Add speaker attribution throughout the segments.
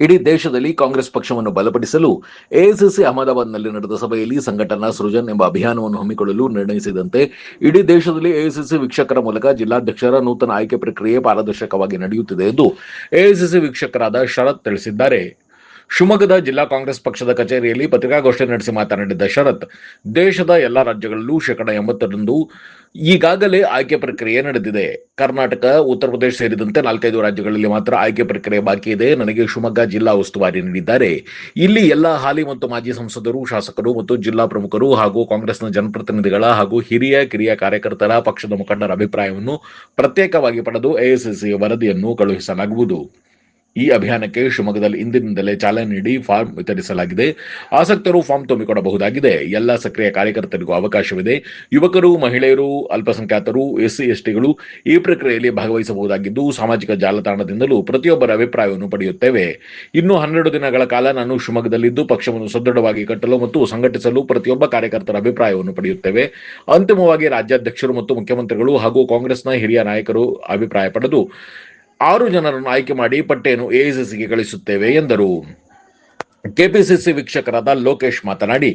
Speaker 1: ಇಡೀ ದೇಶದಲ್ಲಿ ಕಾಂಗ್ರೆಸ್ ಪಕ್ಷವನ್ನು ಬಲಪಡಿಸಲು ಎಐಸಿಸಿ ಅಹಮದಾಬಾದ್ನಲ್ಲಿ ನಡೆದ ಸಭೆಯಲ್ಲಿ ಸಂಘಟನಾ ಸೃಜನ್ ಎಂಬ ಅಭಿಯಾನವನ್ನು ಹಮ್ಮಿಕೊಳ್ಳಲು ನಿರ್ಣಯಿಸಿದಂತೆ ಇಡೀ ದೇಶದಲ್ಲಿ ಎಐಸಿಸಿ ವೀಕ್ಷಕರ ಮೂಲಕ ಜಿಲ್ಲಾಧ್ಯಕ್ಷರ ನೂತನ ಆಯ್ಕೆ ಪ್ರಕ್ರಿಯೆ ಪಾರದರ್ಶಕವಾಗಿ ನಡೆಯುತ್ತಿದೆ ಎಂದು ಎಐಸಿಸಿ ವೀಕ್ಷಕರಾದ ಶರತ್ ತಿಳಿಸಿದ್ದಾರೆ. ಶಿವಮೊಗ್ಗದ ಜಿಲ್ಲಾ ಕಾಂಗ್ರೆಸ್ ಪಕ್ಷದ ಕಚೇರಿಯಲ್ಲಿ ಪತ್ರಿಕಾಗೋಷ್ಠಿ ನಡೆಸಿ ಮಾತನಾಡಿದ ಶರತ್, ದೇಶದ ಎಲ್ಲಾ ರಾಜ್ಯಗಳಲ್ಲೂ 80% ಈಗಾಗಲೇ ಆಯ್ಕೆ ಪ್ರಕ್ರಿಯೆ ನಡೆದಿದೆ. ಕರ್ನಾಟಕ, ಉತ್ತರ ಪ್ರದೇಶ ಸೇರಿದಂತೆ 4-5 ರಾಜ್ಯಗಳಲ್ಲಿ ಮಾತ್ರ ಆಯ್ಕೆ ಪ್ರಕ್ರಿಯೆ ಬಾಕಿ ಇದೆ. ನನಗೆ ಶಿವಮೊಗ್ಗ ಜಿಲ್ಲಾ ಉಸ್ತುವಾರಿ ನೀಡಿದ್ದಾರೆ. ಇಲ್ಲಿ ಎಲ್ಲ ಹಾಲಿ ಮತ್ತು ಮಾಜಿ ಸಂಸದರು, ಶಾಸಕರು ಮತ್ತು ಜಿಲ್ಲಾ ಪ್ರಮುಖರು ಹಾಗೂ ಕಾಂಗ್ರೆಸ್ನ ಜನಪ್ರತಿನಿಧಿಗಳ ಹಾಗೂ ಹಿರಿಯ ಕಿರಿಯ ಕಾರ್ಯಕರ್ತರ, ಪಕ್ಷದ ಮುಖಂಡರ ಅಭಿಪ್ರಾಯವನ್ನು ಪ್ರತ್ಯೇಕವಾಗಿ ಪಡೆದು ಎಐಸಿಸಿ ವರದಿಯನ್ನು ಕಳುಹಿಸಲಾಗುವುದು. ಈ ಅಭಿಯಾನಕ್ಕೆ ಶಿವಮೊಗ್ಗದಲ್ಲಿ ಇಂದಿನಿಂದಲೇ ಚಾಲನೆ ನೀಡಿ ಫಾರ್ಮ್ ವಿತರಿಸಲಾಗಿದೆ. ಆಸಕ್ತರು ಫಾರ್ಮ್ ತುಂಬಿಕೊಡಬಹುದಾಗಿದೆ. ಎಲ್ಲ ಸಕ್ರಿಯ ಕಾರ್ಯಕರ್ತರಿಗೂ ಅವಕಾಶವಿದೆ. ಯುವಕರು, ಮಹಿಳೆಯರು, ಅಲ್ಪಸಂಖ್ಯಾತರು, ಎಸ್ಸಿ ಎಸ್ಟಿಗಳು ಈ ಪ್ರಕ್ರಿಯೆಯಲ್ಲಿ ಭಾಗವಹಿಸಬಹುದಾಗಿದ್ದು, ಸಾಮಾಜಿಕ ಜಾಲತಾಣದಿಂದಲೂ ಪ್ರತಿಯೊಬ್ಬರ ಅಭಿಪ್ರಾಯವನ್ನು ಪಡೆಯುತ್ತೇವೆ. ಇನ್ನು 12 ದಿನಗಳ ಕಾಲ ನಾನು ಶಿವಮೊಗ್ಗದಲ್ಲಿದ್ದು ಪಕ್ಷವನ್ನು ಸದೃಢವಾಗಿ ಕಟ್ಟಲು ಮತ್ತು ಸಂಘಟಿಸಲು ಪ್ರತಿಯೊಬ್ಬ ಕಾರ್ಯಕರ್ತರ ಅಭಿಪ್ರಾಯವನ್ನು ಪಡೆಯುತ್ತೇವೆ. ಅಂತಿಮವಾಗಿ ರಾಜ್ಯಾಧ್ಯಕ್ಷರು ಮತ್ತು ಮುಖ್ಯಮಂತ್ರಿಗಳು ಹಾಗೂ ಕಾಂಗ್ರೆಸ್ನ ಹಿರಿಯ ನಾಯಕರು ಅಭಿಪ್ರಾಯ ಪಡೆದು 6 ಜನರನ್ನು ಆಯ್ಕೆ ಮಾಡಿ ಪಟ್ಟಿಯನ್ನು ಎಐಸಿಸಿಗೆ ಕಳಿಸುತ್ತೇವೆ ಎಂದರು. ಕೆಪಿಸಿಸಿ ವೀಕ್ಷಕರಾದ ಲೋಕೇಶ್ ಮಾತನಾಡಿ,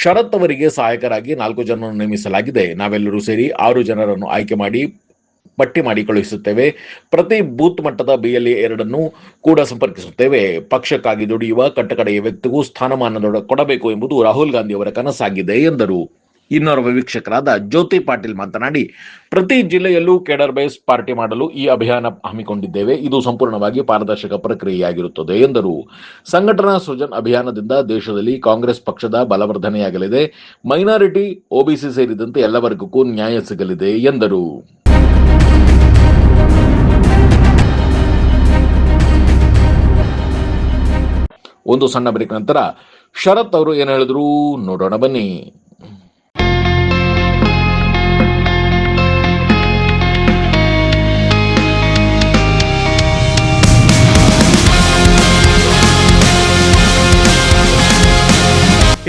Speaker 1: ಶರತ್ ಅವರಿಗೆ ಸಹಾಯಕರಾಗಿ 4 ಜನರನ್ನು ನೇಮಿಸಲಾಗಿದೆ. ನಾವೆಲ್ಲರೂ ಸೇರಿ 6 ಜನರನ್ನು ಆಯ್ಕೆ ಮಾಡಿ ಪಟ್ಟಿ ಮಾಡಿ ಕಳುಹಿಸುತ್ತೇವೆ. ಪ್ರತಿ ಬೂತ್ ಮಟ್ಟದ BLA 2 ಕೂಡ ಸಂಪರ್ಕಿಸುತ್ತೇವೆ. ಪಕ್ಷಕ್ಕಾಗಿ ದುಡಿಯುವ ಕಟ್ಟಕಡೆಯ ವ್ಯಕ್ತಿಗೂ ಸ್ಥಾನಮಾನ ಕೊಡಬೇಕು ಎಂಬುದು ರಾಹುಲ್ ಗಾಂಧಿ ಅವರ ಕನಸಾಗಿದೆ ಎಂದರು. ಇನ್ನೋರ್ವ ವೀಕ್ಷಕರಾದ ಜ್ಯೋತಿ ಪಾಟೀಲ್ ಮಾತನಾಡಿ, ಪ್ರತಿ ಜಿಲ್ಲೆಯಲ್ಲೂ ಕೇಡರ್ ಬೇಸ್ ಪಾರ್ಟಿ ಮಾಡಲು ಈ ಅಭಿಯಾನ ಹಮ್ಮಿಕೊಂಡಿದ್ದೇವೆ. ಇದು ಸಂಪೂರ್ಣವಾಗಿ ಪಾರದರ್ಶಕ ಪ್ರಕ್ರಿಯೆಯಾಗಿರುತ್ತದೆ ಎಂದರು. ಸಂಘಟನಾ ಸೃಜನ್ ಅಭಿಯಾನದಿಂದ ದೇಶದಲ್ಲಿ ಕಾಂಗ್ರೆಸ್ ಪಕ್ಷದ ಬಲವರ್ಧನೆಯಾಗಲಿದೆ. ಮೈನಾರಿಟಿ, OBC ಸೇರಿದಂತೆ ಎಲ್ಲ ವರ್ಗಕ್ಕೂ ನ್ಯಾಯ ಸಿಗಲಿದೆ ಎಂದರು. ಒಂದು ಸಣ್ಣ ಬ್ರೇಕ್ ನಂತರ ಶರತ್ ಅವರು ಏನು ಹೇಳಿದ್ರು ನೋಡೋಣ ಬನ್ನಿ.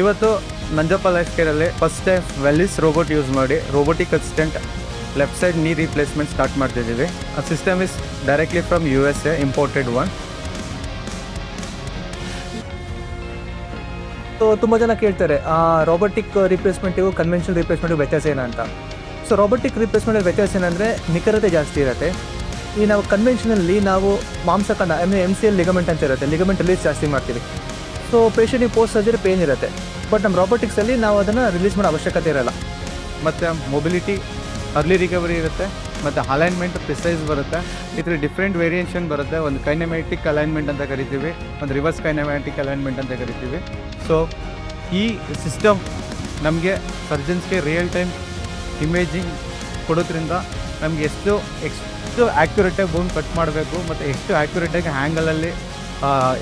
Speaker 2: ಇವತ್ತು ನಂಜಪ್ಪ ಲೈಫ್ ಕೇರಲ್ಲಿ first time Velys robot use ಮಾಡಿ robotic assistant left side knee replacement start ಮಾಡ್ತಿದ್ದೀವಿ. ಆ system is directly from USA, imported one. So ತುಂಬ ಜನ ಕೇಳ್ತಾರೆ ರೋಬೋಟಿಕ್ ರಿಪ್ಲೇಸ್ಮೆಂಟಿಗೂ ಕನ್ವೆನ್ಷನಲ್ ರಿಪ್ಲೇಸ್ಮೆಂಟಿಗೂ ವ್ಯತ್ಯಾಸ ಏನಂತ. ಸೊ ರೋಬೋಟಿಕ್ ರಿಪ್ಲೇಸ್ಮೆಂಟ್ ವ್ಯತ್ಯಾಸ ಏನಂದರೆ ನಿಖರತೆ ಜಾಸ್ತಿ ಇರುತ್ತೆ. ಈ ನಾವು ಕನ್ವೆನ್ಷನಲ್ಲಿ ನಾವು ಮಾಂಸಖಂಡ MCL ಲಿಗಮೆಂಟ್ ಅಂತ ಇರುತ್ತೆ, ಲಿಗಮೆಂಟ್ ರಿಲೀಸ್ ಜಾಸ್ತಿ ಮಾಡ್ತೀವಿ. ಸೊ ಪೇಷಂಟಿಗೆ ಪೋಸ್ಟ್ ಸರ್ಜರಿ ಪೇನ್ ಇರುತ್ತೆ. ಬಟ್ ನಮ್ಮ ರೋಬೋಟಿಕ್ಸಲ್ಲಿ ನಾವು ಅದನ್ನು ರಿಲೀಸ್ ಮಾಡೋ ಅವಶ್ಯಕತೆ ಇರೋಲ್ಲ. ಮತ್ತು ಮೊಬಿಲಿಟಿ, ಅರ್ಲಿ ರಿಕವರಿ ಇರುತ್ತೆ, ಮತ್ತು ಅಲೈನ್ಮೆಂಟ್ ಪ್ರಿಸೈಸ್ ಬರುತ್ತೆ. ಇದರ ಡಿಫ್ರೆಂಟ್ ವೇರಿಯೇಷನ್ ಬರುತ್ತೆ. ಒಂದು ಕೈನೆಮ್ಯಾಟಿಕ್ ಅಲೈನ್ಮೆಂಟ್ ಅಂತ ಕರಿತೀವಿ, ಒಂದು ರಿವರ್ಸ್ ಕೈನೆಮ್ಯಾಟಿಕ್ ಅಲೈನ್ಮೆಂಟ್ ಅಂತ ಕರಿತೀವಿ. ಸೊ ಈ ಸಿಸ್ಟಮ್ ನಮಗೆ ಸರ್ಜನ್ಸ್ಗೆ ರಿಯಲ್ ಟೈಮ್ ಇಮೇಜಿಂಗ್ ಕೊಡೋದ್ರಿಂದ ನಮಗೆ ಎಷ್ಟು ಆ್ಯಕ್ಯುರೇಟಾಗಿ ಬೋನ್ ಕಟ್ ಮಾಡಬೇಕು ಮತ್ತು ಎಷ್ಟು ಆ್ಯಕ್ಯುರೇಟಾಗಿ ಹ್ಯಾಂಗಲಲ್ಲಿ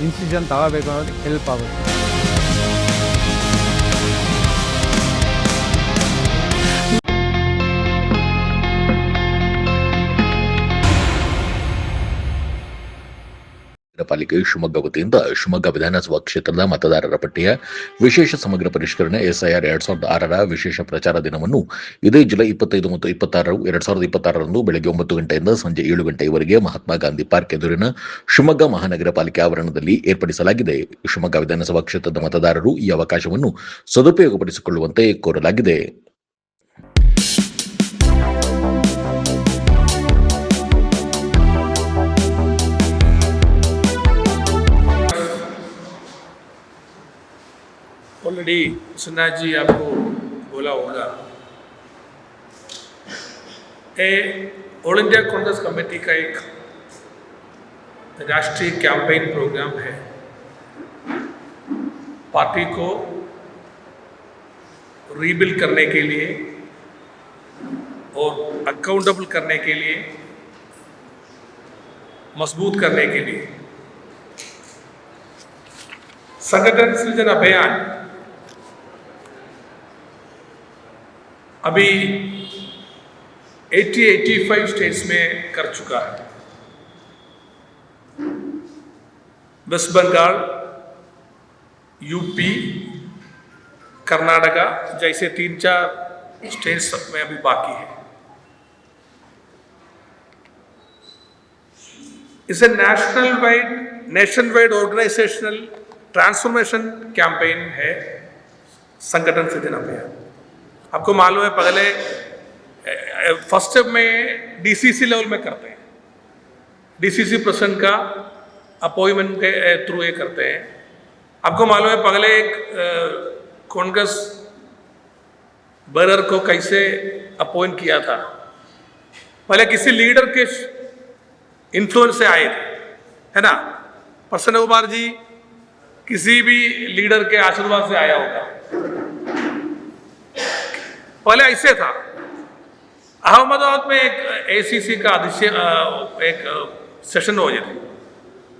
Speaker 2: ಇನ್ಸಿಷನ್ ತಗೋಬೇಕು ಅನ್ನೋದಕ್ಕೆ ಹೆಲ್ಪ್ ಆಗುತ್ತೆ.
Speaker 1: ಪಾಲಿಕೆ ಶಿವಮೊಗ್ಗ ವತಿಯಿಂದ ಶಿವಮೊಗ್ಗ ವಿಧಾನಸಭಾ ಕ್ಷೇತ್ರದ ಮತದಾರರ ಪಟ್ಟಿಯ ವಿಶೇಷ ಸಮಗ್ರ ಪರಿಷ್ಕರಣೆ SIR 2006ರ ವಿಶೇಷ ಪ್ರಚಾರ ದಿನವನ್ನು ಇದೇ ಜುಲೈ 25 ಮತ್ತು 26, 2026ರಂದು ಬೆಳಗ್ಗೆ 9 ಗಂಟೆಯಿಂದ ಸಂಜೆ 7 ಗಂಟೆಯವರೆಗೆ ಮಹಾತ್ಮ ಗಾಂಧಿ ಪಾರ್ಕ್ ಎದುರಿನ ಶಿವಮೊಗ್ಗ ಮಹಾನಗರ ಪಾಲಿಕೆ ಆವರಣದಲ್ಲಿ ಏರ್ಪಡಿಸಲಾಗಿದೆ. ಶಿವಮೊಗ್ಗ ವಿಧಾನಸಭಾ ಕ್ಷೇತ್ರದ ಮತದಾರರು ಈ ಅವಕಾಶವನ್ನು ಸದುಪಯೋಗಪಡಿಸಿಕೊಳ್ಳುವಂತೆ ಕೋರಲಾಗಿದೆ.
Speaker 3: ऑलरेडी सिन्हा जी आपको बोला होगा, ऑल इंडिया कांग्रेस कमेटी का एक राष्ट्रीय कैंपेन प्रोग्राम है. पार्टी को रीबिल्ड करने के लिए और अकाउंटेबल करने के लिए, मजबूत करने के लिए संगठन सृजन अभियान अभी 85 स्टेट्स में कर चुका है. वेस्ट बंगाल, यूपी, कर्नाटका जैसे 3-4 स्टेट्स में अभी बाकी है. इस a nationwide organisational transformation campaign है संगठन सृजन अभियान। आपको मालूम है पहले फर्स्ट स्टेप में डीसीसी लेवल में करते हैं, डीसीसी प्रेसिडेंट का अपॉइंटमेंट के थ्रू ये करते हैं। आपको मालूम है पहले एक कांग्रेस बेरर को कैसे अपॉइंट किया था, पहले किसी लीडर के इन्फ्लुएंस से आए थे, है ना। प्रसन्न कुमार जी किसी भी लीडर के आशीर्वाद से आया होगा, पहले ऐसे था। अहमदाबाद में एक एसीसी का एक सेशन हो जाए,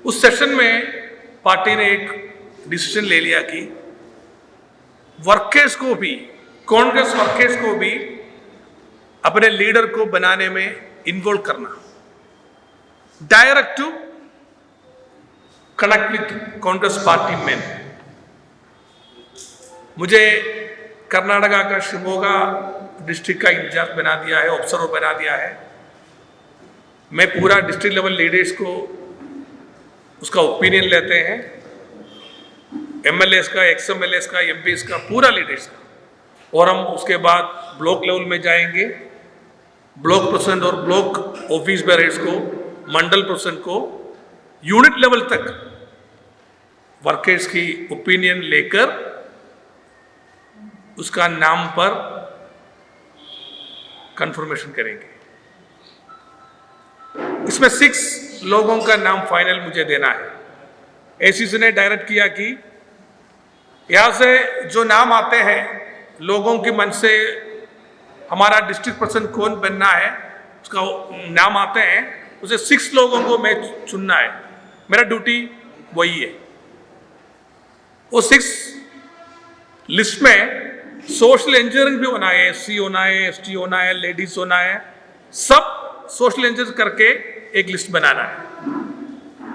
Speaker 3: उस सेशन में पार्टी ने एक डिसीजन ले लिया कि वर्कर्स को भी, कांग्रेस वर्कर्स को भी अपने लीडर को बनाने में इन्वॉल्व करना, direct to connect with Congress party में। मुझे कर्नाटका का शिवमोगा डिस्ट्रिक्ट का इंचार्ज बना दिया है, ऑब्जर्वर बना दिया है। मैं पूरा डिस्ट्रिक्ट लेवल लीडर्स को उसका ओपिनियन लेते हैं, एमएलएस का, एक्स एमएलएस का, एमपीस का, पूरा लीडर्स का, और हम उसके बाद ब्लॉक लेवल में जाएंगे। ब्लॉक प्रेसिडेंट और ब्लॉक ऑफिस बेयर्स को, मंडल प्रेसिडेंट को, यूनिट लेवल तक वर्कर्स की ओपिनियन लेकर उसका नाम पर कंफर्मेशन करेंगे। इसमें 6 लोगों का नाम फाइनल मुझे देना है। एसीसी ने डायरेक्ट किया कि यहां से जो नाम आते हैं लोगों के मन से, हमारा डिस्ट्रिक्ट प्रेसिडेंट कौन बनना है उसका नाम आते हैं, उसे 6 लोगों को मैं चुनना है, मेरा ड्यूटी वही है। वो 6 लिस्ट में सोशल इंजीनियरिंग भी होना है, एससी होना है, एसटी होना है, लेडीज होना है, सब सोशल इंजीनियरिंग करके एक लिस्ट बनाना है।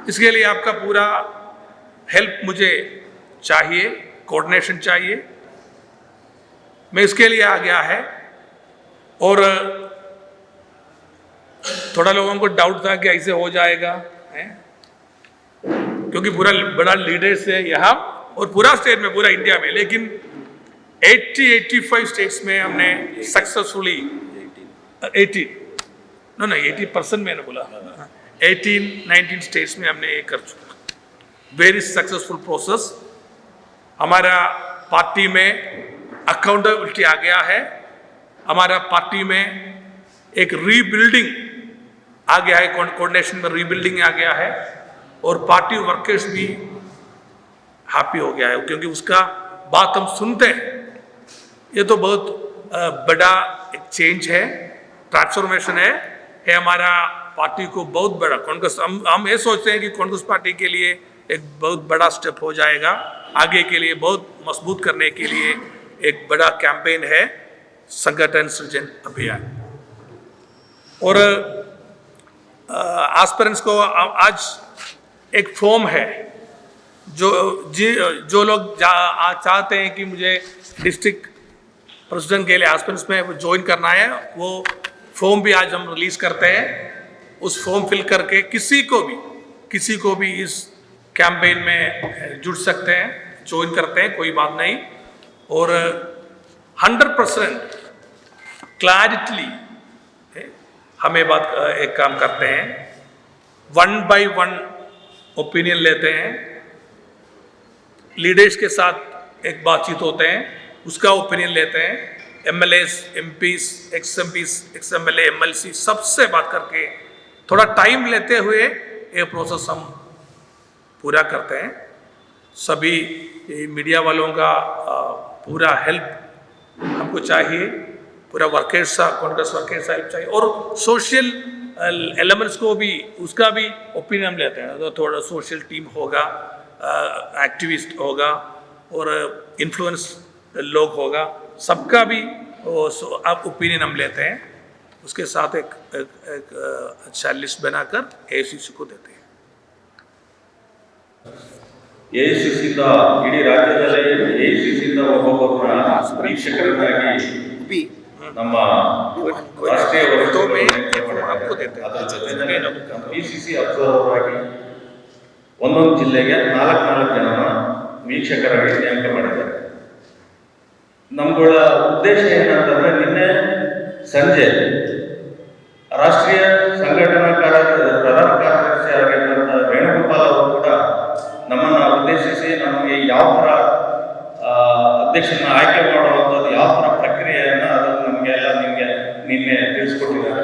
Speaker 3: इसके लिए आपका पूरा हेल्प मुझे चाहिए, कोऑर्डिनेशन चाहिए। मैं इसके लिए आ गया है। और थोड़ा लोगों को डाउट था कि ऐसे हो जाएगा, है? क्योंकि पूरा बड़ा लीडर्स है यहाँ और पूरा स्टेट में, पूरा इंडिया में, लेकिन 80-85 स्टेट्स में हमने सक्सेसफुली 80% मैंने बोला, 18-19 स्टेट्स में हमने ये कर चुका। Very successful process. हमारा पार्टी में अकाउंटेबिलिटी आ गया है, हमारा पार्टी में एक रीबिल्डिंग आ गया है, कोऑर्डिनेशन में रीबिल्डिंग आ गया है, और पार्टी वर्कर्स भी हैप्पी हो गया है, क्योंकि उसका बात हम सुनते हैं। ये तो बहुत बड़ा एक चेंज है, ट्रांसफॉर्मेशन है हमारा पार्टी को बहुत बड़ा। कांग्रेस, हम ये सोचते हैं कि कांग्रेस पार्टी के लिए एक बहुत बड़ा स्टेप हो जाएगा, आगे के लिए बहुत मजबूत करने के लिए एक बड़ा कैंपेन है संगठन सृजन अभियान। और एस्पिरेंट्स को आज एक फॉर्म है, जो लोग चाहते हैं कि मुझे डिस्ट्रिक्ट प्रेसिडेंट के लिए एस्पिरेंट्स में ज्वाइन करना है, वो फॉर्म भी आज हम रिलीज करते हैं। उस फॉर्म फिल करके किसी को भी इस कैंपेन में जुड़ सकते हैं, ज्वाइन करते हैं, कोई बात नहीं। और 100% क्लैरिटली हमें एक काम करते हैं, 1 by 1 ओपिनियन लेते हैं, लीडर्स के साथ एक बातचीत होते हैं, उसका ओपिनियन लेते हैं, MLAs, MPs, ex MPs, ex MLA, MLC, सबसे बात करके थोड़ा टाइम लेते हुए ये प्रोसेस हम पूरा करते हैं। सभी मीडिया वालों का पूरा हेल्प हमको चाहिए, पूरा वर्कर्स का, कांग्रेस वर्कर्स हेल्प चाहिए, और सोशल एलिमेंट्स को भी, उसका भी ओपिनियन हम लेते हैं। तो थोड़ा सोशल टीम होगा, एक्टिविस्ट होगा, और इन्फ्लुएंस लोग होगा, सबका भी आप ओपिनियन हम लेते हैं। उसके साथ एक अच्छा लिस्ट बनाकर एसीसी को देते हैं।
Speaker 4: ಎಐಸಿಸಿಯಿಂದ ಇಡೀ ರಾಜ್ಯದಲ್ಲಿ ಎಐಸಿಸಿಯಿಂದ ಒಬ್ಬೊಬ್ಬರನ್ನ ವೀಕ್ಷಕರನ್ನಾಗಿ ನಮ್ಮ ರಾಷ್ಟ್ರೀಯ
Speaker 3: तो मैं
Speaker 4: ವರಿಷ್ಠರು
Speaker 3: आपको देते हैं।
Speaker 4: ಅದರ ಜೊತೆಗೆ PCC ಅಬ್ಸರ್ವರ್ ಆಗಿ ಒಂದೊಂದು ಜಿಲ್ಲೆಗೆ 4 ಜನನ ವೀಕ್ಷಕರಾಗಿ ನೇಮಕ ಮಾಡಿದ್ದಾರೆ. ನಮ್ಗಳ ಉದ್ದೇಶ ಏನಂತಂದ್ರೆ ನಿನ್ನೆ ಸಂಜೆ ರಾಷ್ಟ್ರೀಯ ಸಂಘಟನಾ ಪ್ರಧಾನ ಕಾರ್ಯದರ್ಶಿ ಆಗಿರುವಂತ ವೇಣುಗೋಪಾಲ್ ಅವರು ಕೂಡ ನಮ್ಮನ್ನ ಉದ್ದೇಶಿಸಿ ನಮಗೆ ಯಾವ ತರ ಅಧ್ಯಕ್ಷನ ಆಯ್ಕೆ ಮಾಡುವಂಥದ್ದು ಯಾವ ತರ ಪ್ರಕ್ರಿಯೆಯನ್ನ ಅದನ್ನು ನಮಗೆಲ್ಲ ನಿನ್ನೆ ತಿಳಿಸ್ಕೊಟ್ಟಿದ್ದಾರೆ.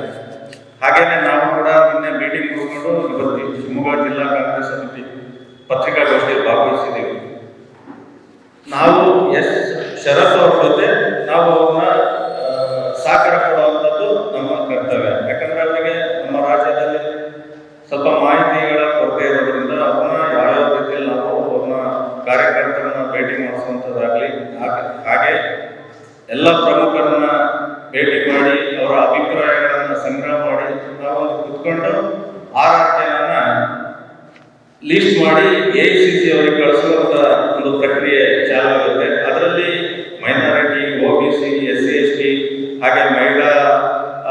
Speaker 4: ಹಾಗೇನೆ ನಾವು ಕೂಡ ನಿನ್ನೆ ಮೀಟಿಂಗ್ ಮುಗಿಸ್ಕೊಂಡು ಇವತ್ತು ಶಿವಮೊಗ್ಗ ಜಿಲ್ಲಾ ಕಾಂಗ್ರೆಸ್ ಸಮಿತಿ ಪತ್ರಿಕಾಗೋಷ್ಠಿಯಲ್ಲಿ ಭಾಗವಹಿಸಿದ್ದೀವಿ. ನಾವು ಶರತ್ ಅವ್ರ ಜೊತೆ ನಾವು ಅವ್ರನ್ನ ಸಹಕಾರ ಕೊಡುವಂಥದ್ದು ನಮ್ಮ ಕರ್ತವ್ಯ. ಯಾಕಂದ್ರೆ ಅವರಿಗೆ ನಮ್ಮ ರಾಜ್ಯದಲ್ಲಿ ಸ್ವಲ್ಪ ಮಾಹಿತಿಗಳ ಕೊರತೆ ಇರೋದ್ರಿಂದ ಅವ್ರನ್ನ ಯಾವ್ಯಾವ ರೀತಿಯಲ್ಲಿ ನಾವು ಅವ್ರನ್ನ ಕಾರ್ಯಕರ್ತರನ್ನ ಭೇಟಿ ಮಾಡಿಸುವಂಥದ್ದಾಗಲಿ, ಹಾಗೆ ಎಲ್ಲ ಪ್ರಮುಖರನ್ನ ಭೇಟಿ ಮಾಡಿ ಅವರ ಅಭಿಪ್ರಾಯಗಳನ್ನ ಸಂಗ್ರಹ ಮಾಡಿ ನಾವು ಕುತ್ಕೊಂಡು 6 ಜನನ ಲಿಸ್ಟ್ ಮಾಡಿ AICC ಅವರಿಗೆ ಕಳಿಸುವಂತ ಒಂದು ಪ್ರಕ್ರಿಯೆ ಚಾಲು ಆಗುತ್ತೆ. ಅದರಲ್ಲಿ ಮೈನಾರಿಟಿ, OBC, SC ST ಹಾಗೆ ಮಹಿಳಾ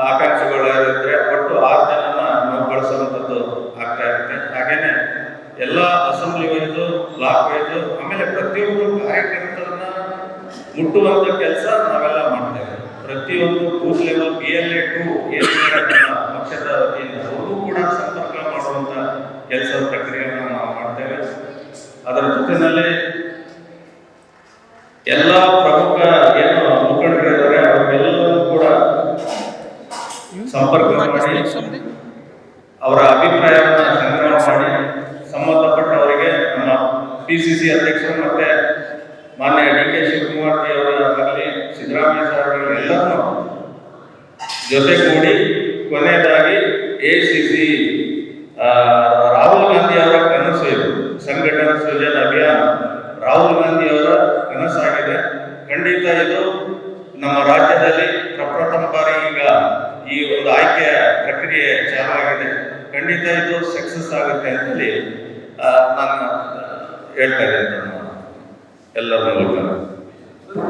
Speaker 4: ಆಕಾಂಕ್ಷಿಗಳಿದ್ರೆ ಒಟ್ಟು 6 ಜನನ ನಾವು ಕಳಿಸುವಂಥದ್ದು ಆಗ್ತಾ ಇರುತ್ತೆ. ಹಾಗೇನೆ ಎಲ್ಲ ಅಸೆಂಬ್ಲಿ ವೈಸು, ಬ್ಲಾಕ್ ವೈಸು, ಆಮೇಲೆ ಪ್ರತಿಯೊಬ್ಬರು ಕಾರ್ಯಕರ್ತರನ್ನ ಮುಟ್ಟುವಂತ ಕೆಲಸ ನಾವೆಲ್ಲ ಮಾಡ್ತೇವೆ. ಪ್ರತಿಯೊಂದು ಬೂತ್ ಲೆವೆಲ್ BLA 2 ಪಕ್ಷದ ವತಿಯಿಂದ ಅವರು ಕೂಡ ಸಂಪರ್ಕ ಮಾಡುವಂತ ಕೆಲಸ ಪ್ರಕ್ರಿಯೆಯನ್ನು ನಾವು ಮಾಡ್ತೇವೆ. ಅದರ ಜೊತೆಯಲ್ಲಿ ಎಲ್ಲ ಪ್ರಮುಖ ಏನು ಮುಖಂಡರಿದ್ದಾರೆ ಅವರೆಲ್ಲರೂ ಕೂಡ ಸಂಪರ್ಕ ಮಾಡಿ ಅವರ ಅಭಿಪ್ರಾಯವನ್ನು ಸಂಗ್ರಹ ಮಾಡಿ ಸಂಬಂಧಪಟ್ಟವರಿಗೆ ನಮ್ಮ PCC ಅಧ್ಯಕ್ಷರು ಮತ್ತೆ ಮಾನ್ಯ DK ಶಿವಕುಮಾರ್ ಜಿ ಅವರಾಗಲಿ, ಸಿದ್ದರಾಮಯ್ಯ ಸರ್ ಎಲ್ಲರನ್ನೂ ಜೊತೆಗೂಡಿ ಕೊನೆಯದಾಗಿ AICC ರಾಹುಲ್ ಗಾಂಧಿ ಅವರ ಕನಸು ಇದು. ಸಂಘಟನಾ ಸೃಜನ ಅಭಿಯಾನ ರಾಹುಲ್ ಗಾಂಧಿ ಅವರ ಕನಸಾಗಿದೆ. ಖಂಡಿತ ಇದು ನಮ್ಮ ರಾಜ್ಯದಲ್ಲಿ ಪ್ರಪ್ರಥಮ ಬಾರಿ ಈಗ ಈ ಒಂದು ಆಯ್ಕೆಯ ಪ್ರಕ್ರಿಯೆ ಚಾಲು ಆಗಿದೆ. ಖಂಡಿತ ಇದು ಸಕ್ಸಸ್ ಆಗುತ್ತೆ ಅಂತೇಳಿ ನಾನು ಹೇಳ್ತಾ ಇದ್ದೇನೆ ಎಲ್ಲರ ಮೂಲಕ.